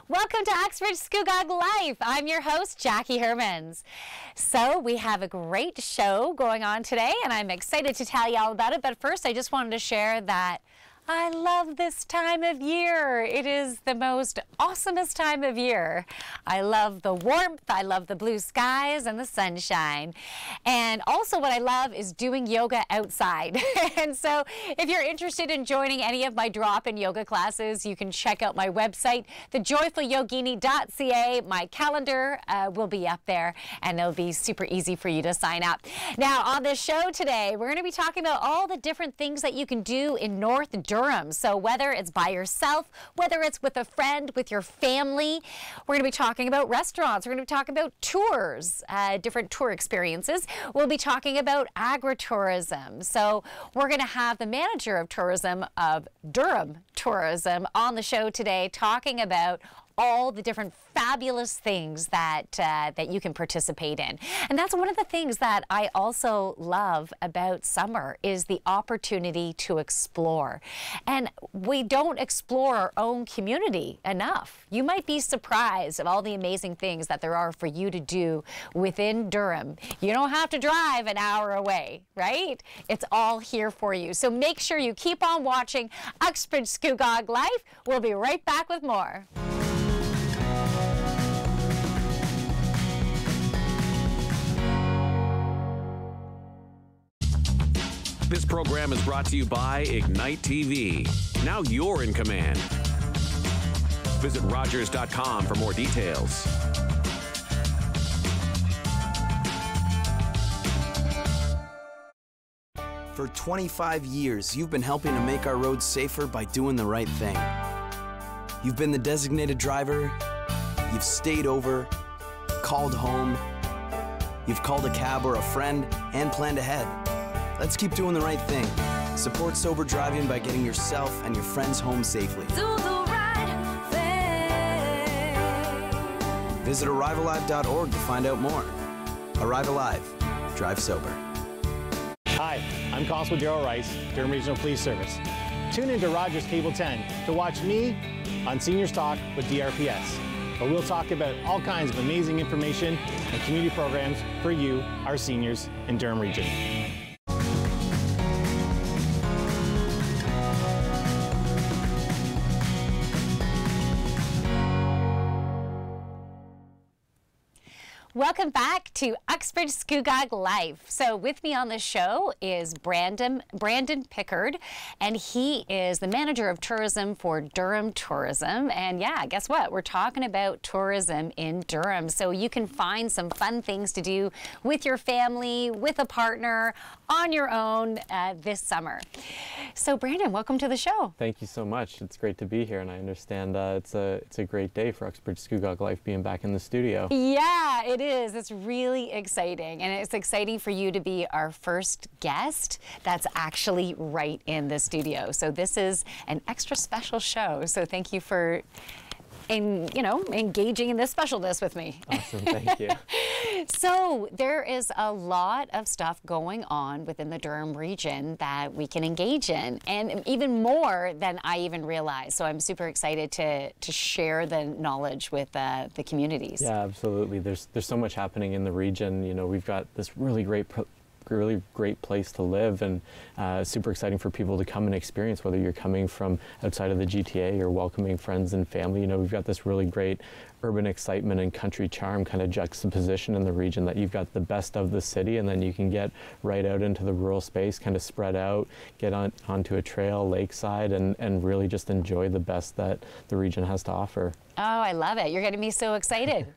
Welcome to Uxbridge Scugog Life. I'm your host, Jackie Hermans. So we have a great show going on today, and I'm excited to tell you all about it. But first, I just wanted to share that I love this time of year. It is the most awesomest time of year. I love the warmth, I love the blue skies and the sunshine. And also what I love is doing yoga outside. And so if you're interested in joining any of my drop-in yoga classes, you can check out my website, thejoyfulyogini.ca. My calendar will be up there, and it'll be super easy for you to sign up. Now, on this show today, we're going to be talking about all the different things that you can do in North Durham. So whether it's by yourself, whether it's with a friend, with your family, we're going to be talking about restaurants. We're going to be talking about tours, different tour experiences. We'll be talking about agritourism. So we're going to have the manager of tourism of Durham Tourism on the show today talking about all the different fabulous things that that you can participate in. And that's one of the things that I also love about summer is the opportunity to explore. And we don't explore our own community enough. You might be surprised of all the amazing things that there are for you to do within Durham. You don't have to drive an hour away, right? It's all here for you. So make sure you keep on watching Uxbridge Scugog Life. We'll be right back with more. This program is brought to you by Ignite TV. Now you're in command. Visit Rogers.com for more details. For 25 years, you've been helping to make our roads safer by doing the right thing. You've been the designated driver, you've stayed over, called home, you've called a cab or a friend, and planned ahead. Let's keep doing the right thing. Support sober driving by getting yourself and your friends home safely. Do the right thing. Visit ArriveAlive.org to find out more. Arrive Alive. Drive sober. Hi, I'm Constable Gerald Rice, Durham Regional Police Service. Tune into Rogers Cable 10 to watch me on Seniors Talk with DRPS, where we'll talk about all kinds of amazing information and community programs for you, our seniors in Durham Region. Welcome back to Uxbridge Scugog Life. So with me on the show is Brandon Pickard, and he is the manager of tourism for Durham Tourism. And yeah, guess what? We're talking about tourism in Durham. So you can find some fun things to do with your family, with a partner, on your own this summer. So Brandon, welcome to the show. Thank you so much. It's great to be here, and I understand it's a great day for Uxbridge Scugog Life being back in the studio. Yeah, it is. It's really exciting, and it's exciting for you to be our first guest that's actually right in the studio. So this is an extra special show. So thank you for engaging in this specialness with me. Awesome, thank you. So there is a lot of stuff going on within the Durham region that we can engage in, and even more than I even realized. So I'm super excited to share the knowledge with the communities. Yeah, absolutely. There's so much happening in the region. You know, we've got this really great place to live, and super exciting for people to come and experience, whether you're coming from outside of the GTA or welcoming friends and family. You know, we've got this really great urban excitement and country charm kind of juxtaposition in the region, that you've got the best of the city, and then you can get right out into the rural space, kind of spread out, get onto a trail, lakeside, and really just enjoy the best that the region has to offer. Oh, I love it. You're getting me so excited.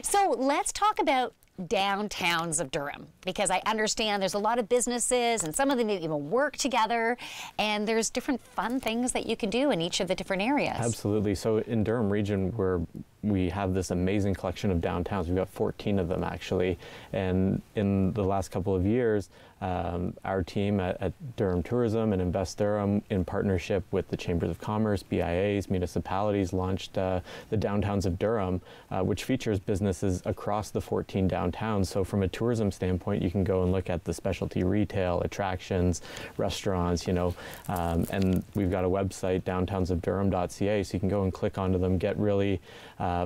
So let's talk about downtowns of Durham, because I understand there's a lot of businesses and some of them even work together, and there's different fun things that you can do in each of the different areas. Absolutely. So in Durham region, we're we have this amazing collection of downtowns. We've got 14 of them actually, and in the last couple of years, our team at Durham Tourism and Invest Durham, in partnership with the Chambers of Commerce, BIAs, municipalities, launched the Downtowns of Durham, which features businesses across the 14 downtowns. So from a tourism standpoint, you can go and look at the specialty retail, attractions, restaurants, you know, and we've got a website, downtownsofdurham.ca, so you can go and click onto them, get really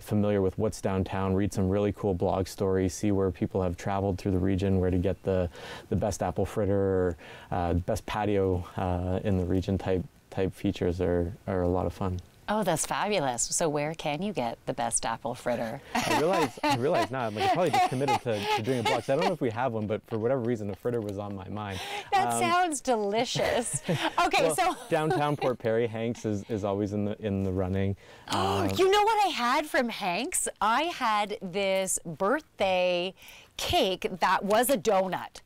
familiar with what's downtown, read some really cool blog stories, see where people have traveled through the region, where to get the best apple fritter, or best patio in the region type features are a lot of fun. Oh, that's fabulous. So where can you get the best apple fritter? I realize now, I'm probably just committed to doing a blog. So I don't know if we have one, but for whatever reason, a fritter was on my mind. That sounds delicious. Okay, well, so downtown Port Perry, Hanks is always in the running. You know what I had from Hanks? I had this birthday cake that was a donut.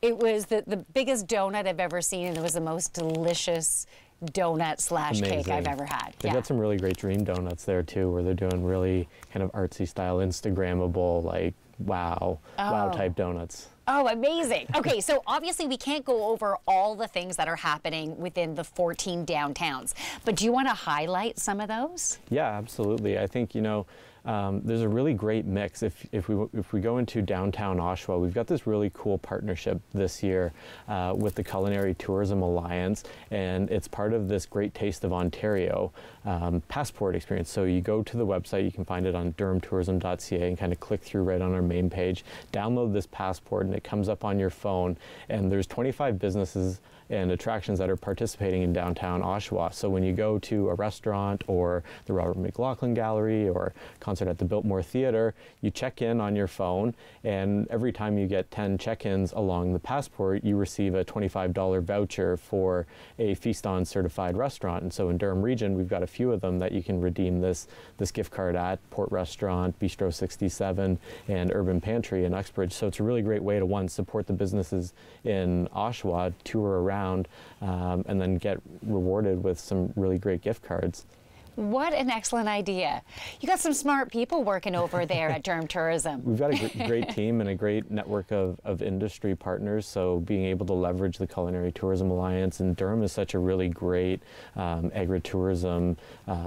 It was the biggest donut I've ever seen, and it was the most delicious donut slash cake I've ever had. They've got some really great dream donuts there too, where they're doing really kind of artsy style, Instagrammable, like wow type donuts. Oh, amazing. Okay, so obviously we can't go over all the things that are happening within the 14 downtowns, but do you want to highlight some of those? Yeah, absolutely. I think, you know, there's a really great mix. If we go into downtown Oshawa, we've got this really cool partnership this year with the Culinary Tourism Alliance, and it's part of this Great Taste of Ontario passport experience. So you go to the website, you can find it on durhamtourism.ca, and kind of click through right on our main page, download this passport, and it comes up on your phone, and there's 25 businesses and attractions that are participating in downtown Oshawa. So when you go to a restaurant or the Robert McLaughlin Gallery or concert at the Biltmore Theatre, you check in on your phone, and every time you get 10 check-ins along the passport, you receive a $25 voucher for a Feast On certified restaurant. And so in Durham Region, we've got a few of them that you can redeem this gift card at: Port Restaurant, Bistro 67, and Urban Pantry in Uxbridge. So it's a really great way to, one, support the businesses in Oshawa, tour around, and then get rewarded with some really great gift cards. What an excellent idea. You got some smart people working over there at Durham Tourism. We've got a great team and a great network of industry partners, so being able to leverage the Culinary Tourism Alliance, and Durham is such a really great agritourism,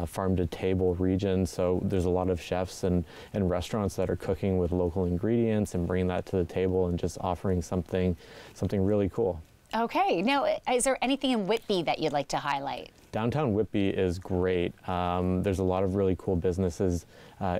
farm-to-table region, so there's a lot of chefs and restaurants that are cooking with local ingredients and bringing that to the table and just offering something really cool. Okay, now is there anything in Whitby that you'd like to highlight? Downtown Whitby is great. There's a lot of really cool businesses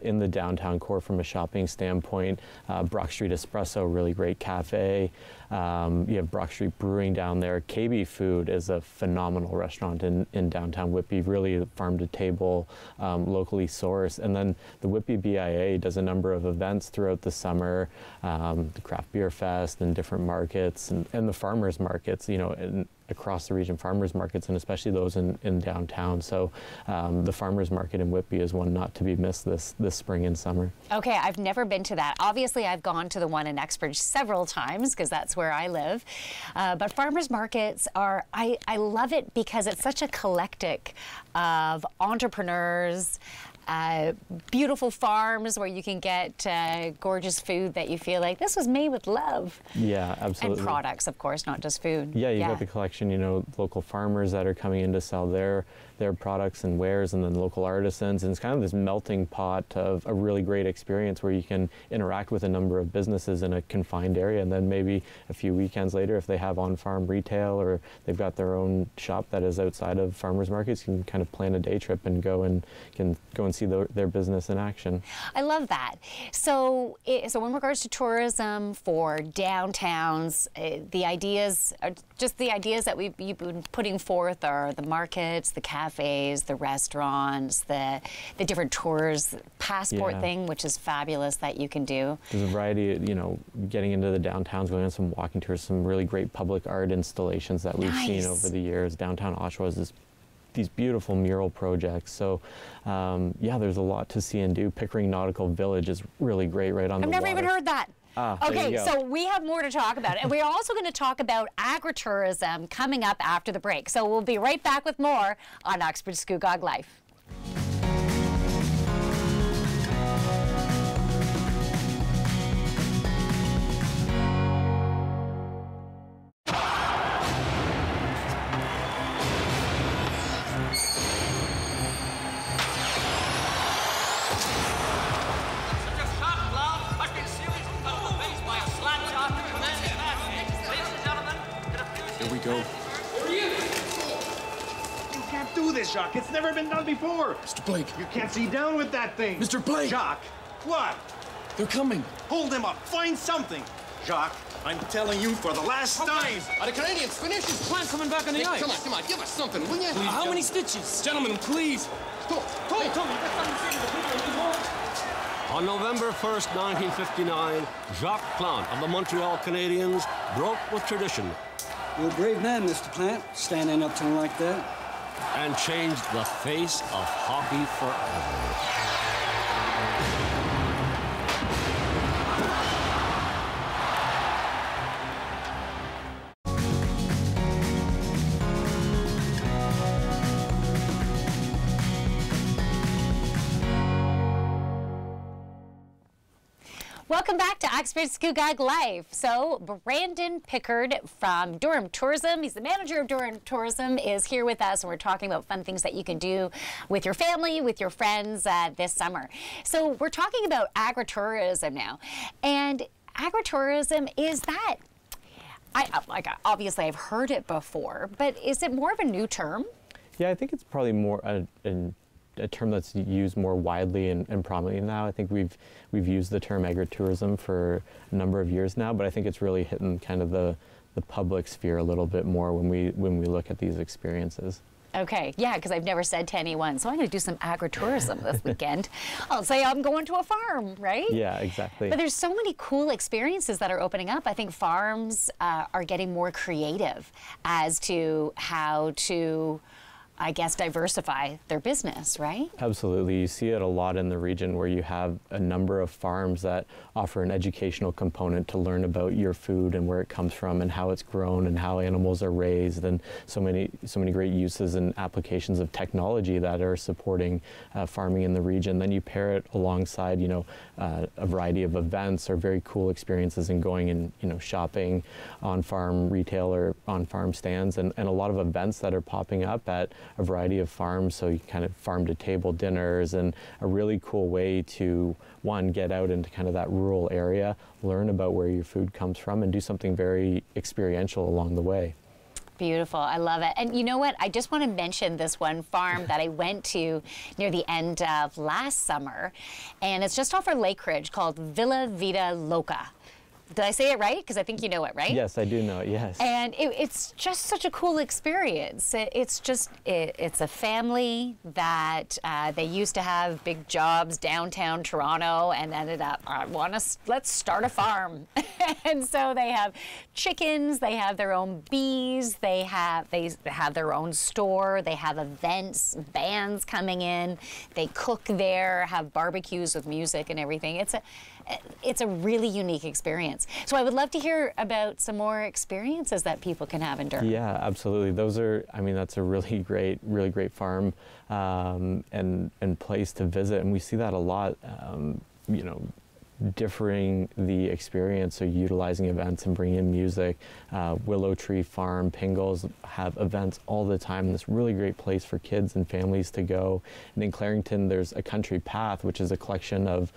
in the downtown core from a shopping standpoint. Brock Street Espresso, really great cafe. You have Brock Street Brewing down there. KB Food is a phenomenal restaurant in downtown Whitby, really farm to table, locally sourced. And then the Whitby BIA does a number of events throughout the summer, the Craft Beer Fest and different markets, and the farmers markets, you know, across the region, farmers markets, and especially those in downtown. So the farmers market in Whitby is one not to be missed this spring and summer. Okay, I've never been to that. Obviously, I've gone to the one in Uxbridge several times because that's where I live. But farmers markets are, I love it because it's such a collective of entrepreneurs, beautiful farms where you can get gorgeous food that you feel like this was made with love. Yeah, absolutely. And products, of course, not just food. Yeah, you've got the collection, you know, local farmers that are coming in to sell their products and wares, and then local artisans, and it's kind of this melting pot of a really great experience where you can interact with a number of businesses in a confined area, and then maybe a few weekends later, if they have on-farm retail or they've got their own shop that is outside of farmers markets, you can kind of plan a day trip and go and see their business in action. I love that. So in regards to tourism for downtowns, the ideas are just the ideas that you've been putting forth are the markets, the cafes, the restaurants, the different tours, passport thing, which is fabulous that you can do. There's a variety of, you know, getting into the downtowns, going on some walking tours, some really great public art installations that we've seen over the years. Downtown Oshawa is these beautiful mural projects. So yeah, there's a lot to see and do. Pickering Nautical Village is really great right on the water. I've never even heard that. Okay, so we have more to talk about. And we're also going to talk about agritourism coming up after the break. So we'll be right back with more on Uxbridge Scugog Life. Jacques. It's never been done before. Mr. Blake. You can't see down with that thing. Mr. Blake. Jacques, what? They're coming. Hold them up. Find something. Jacques, I'm telling you for the last time. Are the Canadians finished? His plant coming back on the ice. Come on, give us something, will you? Please, how many stitches? Gentlemen, please. Go. Hey, Tony, you got something to say to the people. On November 1st, 1959, Jacques Plante of the Montreal Canadiens broke with tradition. You're a brave man, Mr. Plant, standing up to him like that. And changed the face of hockey forever. Welcome back to Uxbridge Scugog Life. So Brandon Pickard from Durham Tourism, he's the manager of Durham Tourism, is here with us, and we're talking about fun things that you can do with your family, with your friends this summer. So we're talking about agritourism now, and agritourism is that, obviously I've heard it before, but is it more of a new term? Yeah, I think it's probably more a term that's used more widely and prominently now. I think we've used the term agritourism for a number of years now, but I think it's really hitting kind of the public sphere a little bit more when we look at these experiences. Okay, yeah, because I've never said to anyone, so I'm going to do some agritourism this weekend. I'll say I'm going to a farm, right? Yeah, exactly. But there's so many cool experiences that are opening up. I think farms are getting more creative as to how to, I guess, diversify their business, right? Absolutely. You see it a lot in the region where you have a number of farms that offer an educational component to learn about your food and where it comes from and how it's grown and how animals are raised, and so many great uses and applications of technology that are supporting farming in the region. Then you pair it alongside, a variety of events or very cool experiences in going and, shopping on farm retail or on farm stands, and a lot of events that are popping up at a variety of farms, so you kind of farm to table dinners, and a really cool way to, one, get out into kind of that rural area, learn about where your food comes from, and do something very experiential along the way. Beautiful. I love it. And you know what? I just want to mention this one farm that I went to near the end of last summer, and it's just off our Lake Ridge, called Villa Vida Loca. Did I say it right? Because I think you know it, right? Yes, I do know it, yes. And it's just such a cool experience. It's a family that they used to have big jobs downtown Toronto and ended up, let's start a farm. And so they have chickens, they have their own bees, they have their own store, they have events, bands coming in, they cook there, have barbecues with music and everything. It's a really unique experience. So I would love to hear about some more experiences that people can have in Durham. Yeah, absolutely. That's a really great farm and place to visit. And we see that a lot, differing the experience, so utilizing events and bringing in music. Willow Tree Farm, Pingles have events all the time. This really great place for kids and families to go. And in Clarington, there's a Country Path, which is a collection of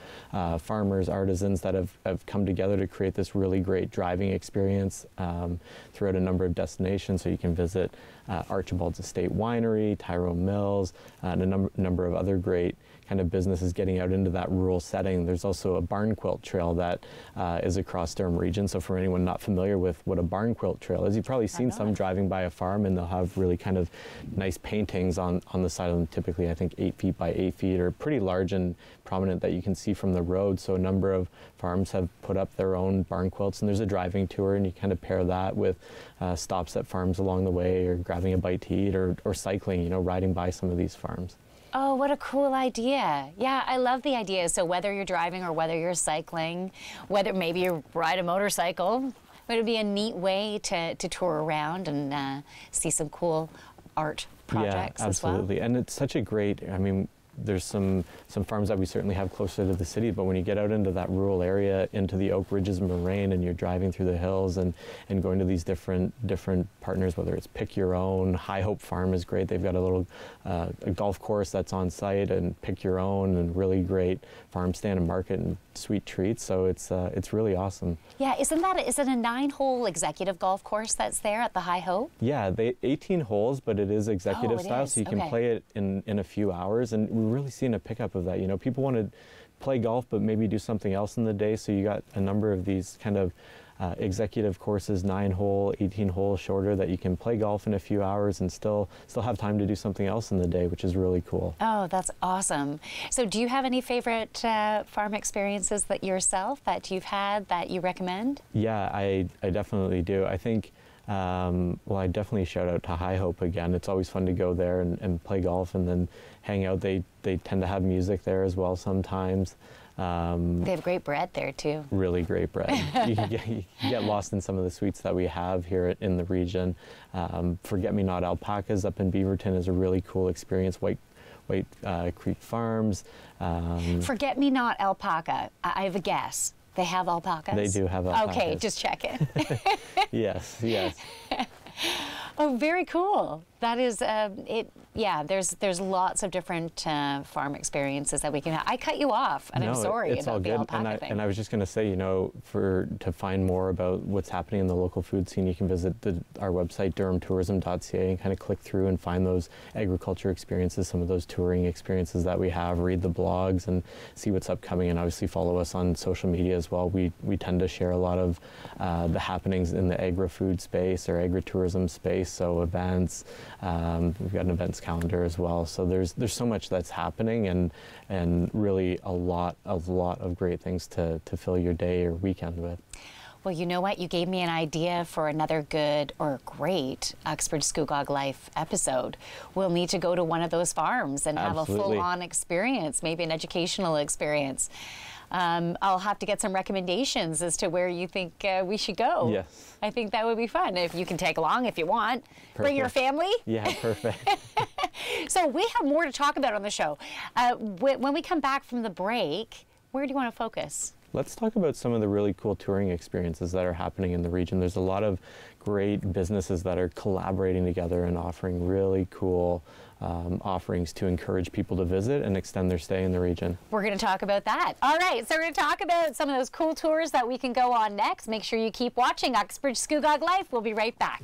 farmers, artisans that have come together to create this really great driving experience throughout a number of destinations. So you can visit Archibald's Estate Winery, Tyrone Mills, and a number of other great kind of businesses getting out into that rural setting. There's also a barn quilt trail that is across Durham region. So for anyone not familiar with what a barn quilt trail is, you've probably seen some driving by a farm, and they'll have really kind of nice paintings on the side of them, typically I think 8 feet by 8 feet, or pretty large and prominent that you can see from the road. So a number of farms have put up their own barn quilts, and there's a driving tour, and you kind of pair that with stops at farms along the way, or grabbing a bite to eat, or cycling, riding by some of these farms. Oh, what a cool idea. Yeah, I love the idea. So whether you're driving or whether you're cycling, whether maybe you ride a motorcycle, it would be a neat way to tour around and see some cool art projects as well. Yeah, absolutely. And it's such a great, there's some farms that we certainly have closer to the city, but when you get out into that rural area, into the Oak Ridges Moraine, and you're driving through the hills and going to these different partners, whether it's Pick Your Own. High Hope Farm is great. They've got a little a golf course that's on site, and Pick Your Own, and really great farm stand and market and sweet treats. So it's really awesome. Yeah, is it a 9-hole executive golf course that's there at the High Hope? Yeah, 18 holes, but it is executive style, so you can play it in a few hours, and we're really seeing a pickup of that. You know, people want to play golf, but maybe do something else in the day, so you got a number of these kind of executive courses, 9-hole, 18-hole shorter, that you can play golf in a few hours and still have time to do something else in the day, which is really cool. Oh, that's awesome. So do you have any favorite farm experiences that you've had that you recommend? Yeah, I definitely do. I think, well, I definitely shout out to High Hope again. It's always fun to go there and play golf and then hang out. They tend to have music there as well sometimes. They have great bread there too. Really great bread. You can get lost in some of the sweets that we have here in the region. Forget-Me-Not Alpacas up in Beaverton is a really cool experience. White Creek Farms. Forget-Me-Not Alpaca. I have a guess. They have alpacas? They do have alpacas. Okay, just check it. Yes. Oh, very cool. That is it. Yeah, there's lots of different farm experiences that we can have. I cut you off, and I'm sorry it's about all the good. alpaca thing. And I was just going to say, you know, to find more about what's happening in the local food scene, you can visit our website, durhamtourism.ca, and kind of click through and find those agriculture experiences, some of those touring experiences that we have, read the blogs and see what's upcoming, and obviously follow us on social media as well. We tend to share a lot of the happenings in the agri-food space or agritourism space, so events. We've got an events calendar as well. So there's so much that's happening, and really a lot of great things to fill your day or weekend with. Well, you know what? You gave me an idea for another good or great Uxbridge Scugog Life episode. We'll need to go to one of those farms and have a full-on experience, maybe an educational experience. I'll have to get some recommendations as to where you think we should go. Yes. I think that would be fun. If you can take along if you want. Perfect. Bring your family. Yeah, perfect. So we have more to talk about on the show. When we come back from the break, where do you want to focus? Let's talk about some of the really cool touring experiences that are happening in the region. There's a lot of great businesses that are collaborating together and offering really cool offerings to encourage people to visit and extend their stay in the region. We're going to talk about that. All right, so we're going to talk about some of those cool tours that we can go on next. Make sure you keep watching Uxbridge Scugog Life. We'll be right back.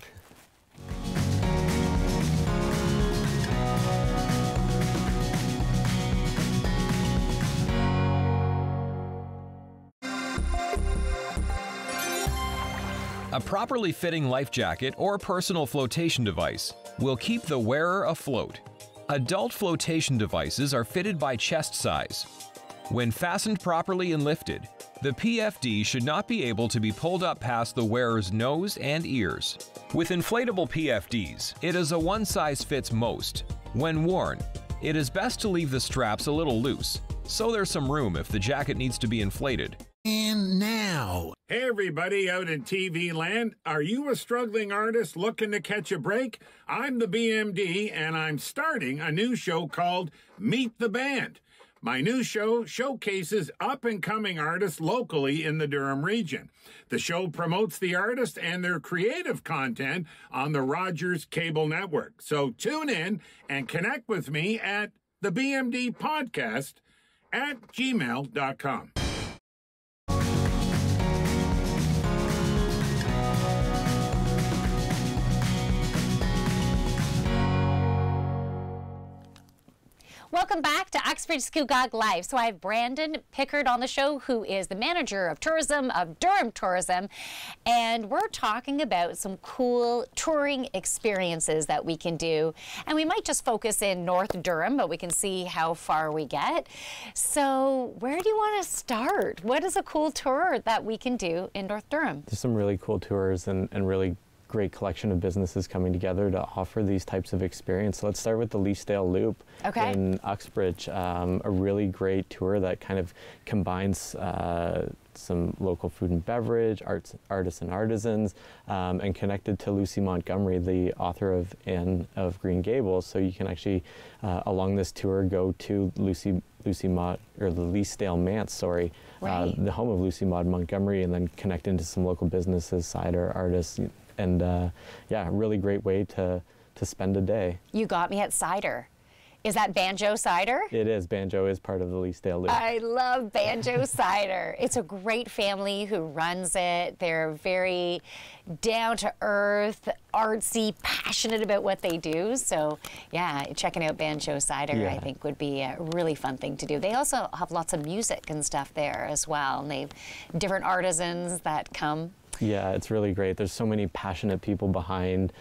A properly fitting life jacket or personal flotation device will keep the wearer afloat. Adult flotation devices are fitted by chest size. When fastened properly and lifted, the PFD should not be able to be pulled up past the wearer's nose and ears. With inflatable PFDs, it is a one-size-fits-most. When worn, it is best to leave the straps a little loose, so there's some room if the jacket needs to be inflated. And now. Hey everybody out in TV land, are you a struggling artist looking to catch a break? I'm the BMD and I'm starting a new show called Meet the Band. My new show showcases up-and-coming artists locally in the Durham region. The show promotes the artist and their creative content on the Rogers Cable Network. So tune in and connect with me at the BMD Podcast at gmail.com. Welcome back to Uxbridge Scugog Life. So I have Brandon Pickard on the show, who is the manager of tourism of Durham Tourism, and we're talking about some cool touring experiences that we can do. And we might just focus in North Durham, but we can see how far we get. So where do you want to start? What is a cool tour that we can do in North Durham? There's some really cool tours and really great collection of businesses coming together to offer these types of experience. So let's start with the Leasdale Loop in Uxbridge, a really great tour that kind of combines some local food and beverage, artists and artisans, and connected to Lucy Montgomery, the author of Anne of Green Gables. So you can actually, along this tour, go to the Leasdale Manse, sorry, the home of Lucy Maud Montgomery, and then connect into some local businesses, cider, artists, and yeah, really great way to spend a day. You got me at cider. Is that Banjo Cider? It is. Banjo is part of the Leasdale Loop. I love Banjo Cider. It's a great family who runs it. They're very down to earth, artsy, passionate about what they do. So yeah, checking out Banjo Cider, I think, would be a really fun thing to do. They also have lots of music and stuff there as well. And they have different artisans that come. Yeah, it's really great. There's so many passionate people behind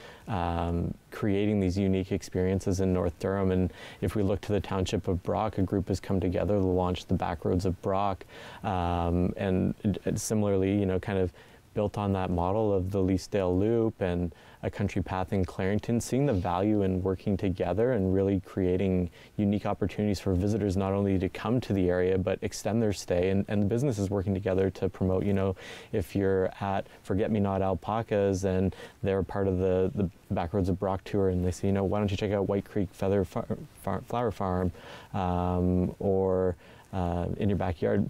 creating these unique experiences in North Durham. And if we look to the township of Brock, a group has come together to launch the Backroads of Brock. And similarly, you know, kind of built on that model of the Leasdale Loop and a country path in Clarington, seeing the value in working together and really creating unique opportunities for visitors not only to come to the area but extend their stay, and the businesses working together to promote, you know, if you're at Forget Me Not Alpacas and they're part of the Backroads of Brock tour and they say, you know, why don't you check out White Creek Flower Farm or in your backyard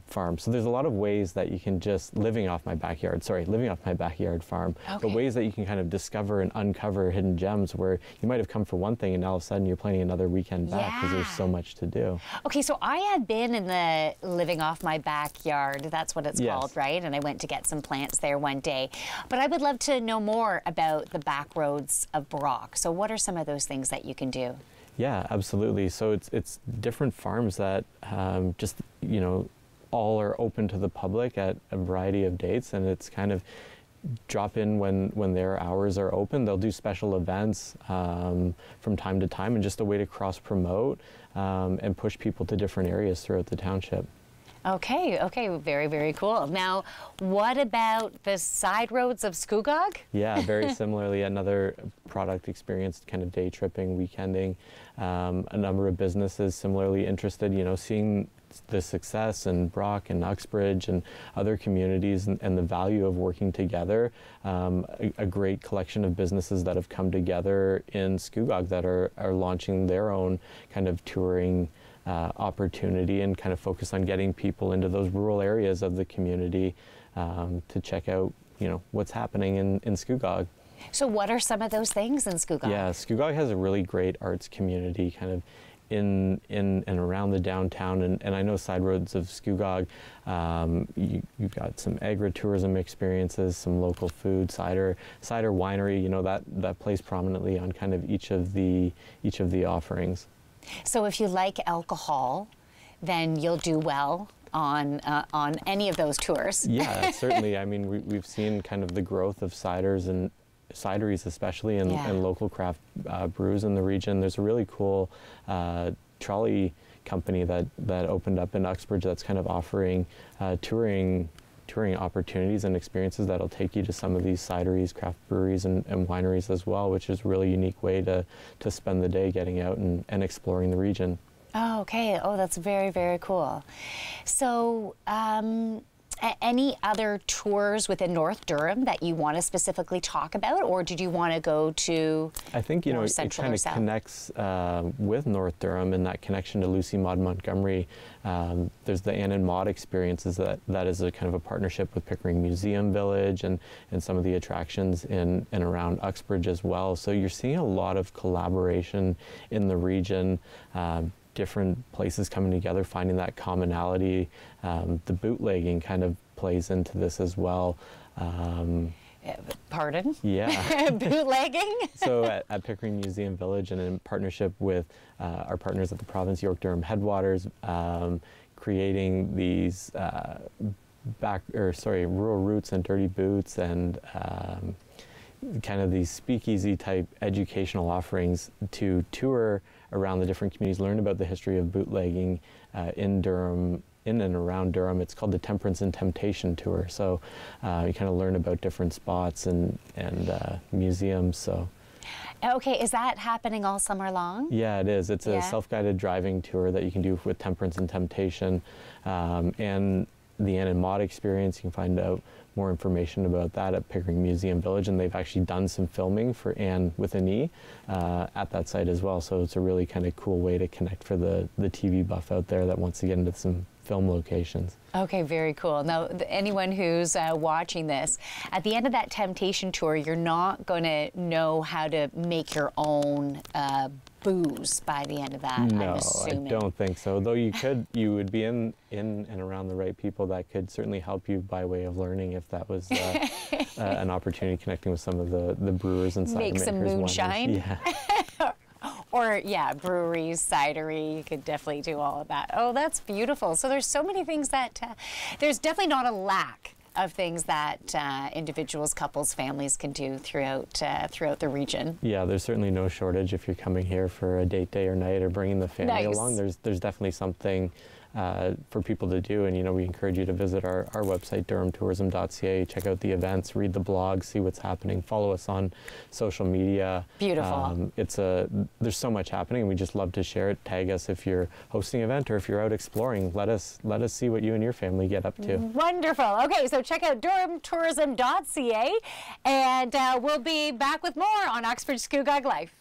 farm. So there's a lot of ways that you can just living off my backyard farm, but ways that you can kind of discover and uncover hidden gems where you might have come for one thing and all of a sudden you're planning another weekend back because there's so much to do. Okay, so I had been in the living off my backyard, that's what it's called, right? And I went to get some plants there one day. But I would love to know more about the Backroads of Brock. So what are some of those things that you can do? Yeah, absolutely. So it's different farms that just, you know, all are open to the public at a variety of dates, and it's kind of drop in when their hours are open. They'll do special events from time to time, and just a way to cross promote and push people to different areas throughout the township. Okay, okay, very, very cool. Now, what about the side roads of Scugog? Yeah, very similarly, another product experience, kind of day tripping, weekending. A number of businesses similarly interested, you know, seeing the success in Brock and Uxbridge and other communities and the value of working together. A great collection of businesses that have come together in Scugog that are launching their own kind of touring opportunity and kind of focus on getting people into those rural areas of the community to check out, you know, what's happening in Scugog. So what are some of those things in Scugog? Yeah, Scugog has a really great arts community kind of in and around the downtown, and I know side roads of Scugog, you've got some agritourism experiences, some local food, cider winery, you know, that plays prominently on kind of each of the offerings. So if you like alcohol, then you'll do well on any of those tours. Yeah, certainly. I mean, we've seen kind of the growth of ciders and cideries especially, and local craft brews in the region. There's a really cool trolley company that opened up in Uxbridge that's kind of offering touring opportunities and experiences that'll take you to some of these cideries, craft breweries, and wineries as well, which is a really unique way to spend the day getting out and exploring the region. Oh, okay. Oh, that's very, very cool. So, any other tours within North Durham that you want to specifically talk about, or did you want to go to I think, you know, it kind of connects with North Durham and that connection to Lucy Maud Montgomery. There's the Anne and Maud experiences that is a kind of a partnership with Pickering Museum Village and some of the attractions in and around Uxbridge as well. So you're seeing a lot of collaboration in the region. Different places coming together, finding that commonality. The bootlegging kind of plays into this as well. Pardon? Yeah. Bootlegging? So at Pickering Museum Village and in partnership with our partners at the province, York Durham Headwaters, creating these rural roots and dirty boots and kind of these speakeasy type educational offerings to tour around the different communities, learn about the history of bootlegging in Durham, in and around Durham. It's called the Temperance and Temptation Tour. So you kind of learn about different spots and museums. So. Okay, is that happening all summer long? Yeah, it is. It's a self-guided driving tour that you can do with Temperance and Temptation. And the Ann and Maud experience. You can find out more information about that at Pickering Museum Village, and they've actually done some filming for Anne with an E at that site as well. So it's a really kind of cool way to connect for the TV buff out there that wants to get into some film locations. Okay, very cool. Now, anyone who's watching this, at the end of that Temptation tour, you're not going to know how to make your own booze by the end of that, No, I'm assuming. I don't think so. Though you would be in and around the right people that could certainly help you by way of learning if that was an opportunity, connecting with some of the brewers and cider makers. Make some moonshine. Yeah. Or, yeah, breweries, cidery, you could definitely do all of that. Oh, that's beautiful. So there's so many things that, there's definitely not a lack of things that individuals, couples, families can do throughout the region. Yeah, there's certainly no shortage if you're coming here for a date day or night or bringing the family along. There's definitely something for people to do, and we encourage you to visit our website, durhamtourism.ca, check out the events, read the blog, see what's happening, follow us on social media. Beautiful. There's so much happening, and we just love to share it. Tag us if you're hosting an event or if you're out exploring. Let us see what you and your family get up to. Wonderful. Okay, so check out durhamtourism.ca, and we'll be back with more on Uxbridge Scugog Life.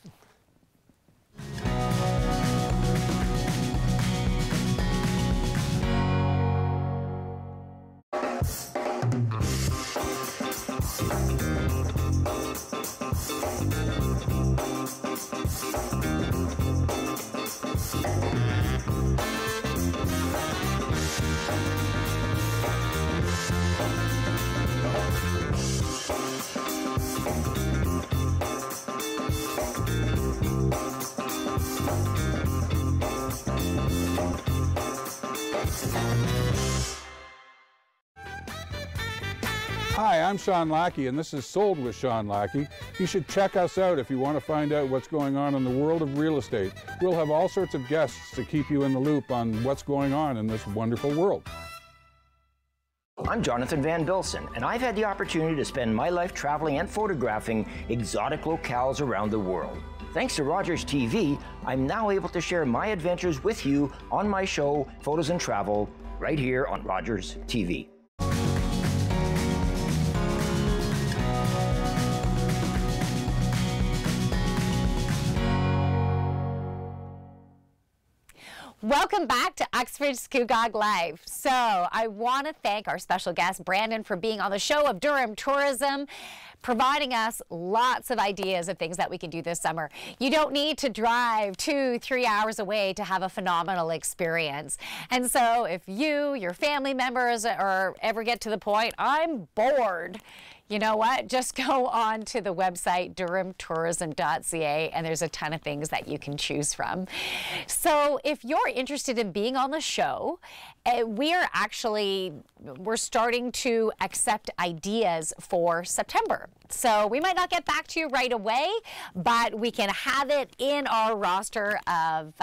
Hi, I'm Sean Lackey, and this is Sold with Sean Lackey. You should check us out if you want to find out what's going on in the world of real estate. We'll have all sorts of guests to keep you in the loop on what's going on in this wonderful world. I'm Jonathan Van Bilsen, and I've had the opportunity to spend my life traveling and photographing exotic locales around the world. Thanks to Rogers TV, I'm now able to share my adventures with you on my show, Photos and Travel, right here on Rogers TV. Welcome back to Uxbridge Scugog Life. So I want to thank our special guest, Brandon, for being on the show of Durham Tourism, providing us lots of ideas of things that we can do this summer. You don't need to drive 2-3 hours away to have a phenomenal experience. And so if you, your family members, or ever get to the point, I'm bored, you know what? Just go on to the website, durhamtourism.ca, and there's a ton of things that you can choose from. So if you're interested in being on the show, we're starting to accept ideas for September. So we might not get back to you right away, but we can have it in our roster of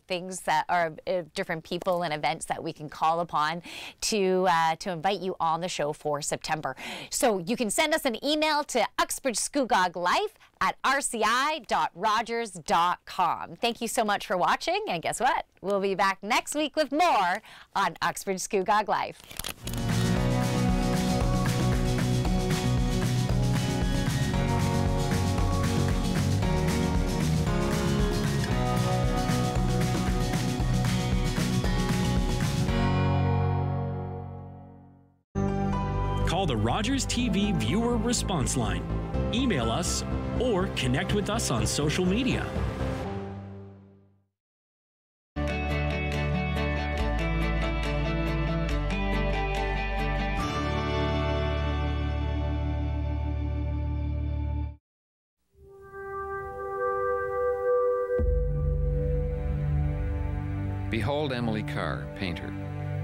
things that are different people and events that we can call upon to invite you on the show for September. So you can send us an email to uxbridgescugog@rci.rogers.com. Thank you so much for watching, and guess what? We'll be back next week with more on Uxbridge Scugog Life. Call the Rogers TV viewer response line, email us, or connect with us on social media. Behold Emily Carr, painter,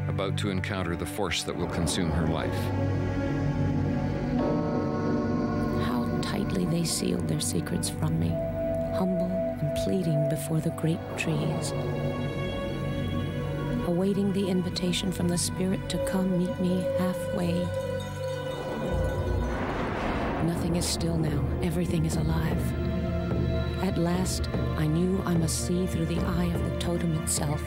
about to encounter the force that will consume her life. How tightly they sealed their secrets from me, humble and pleading before the great trees, awaiting the invitation from the Spirit to come meet me halfway. Nothing is still now, everything is alive. At last, I knew I must see through the eye of the totem itself.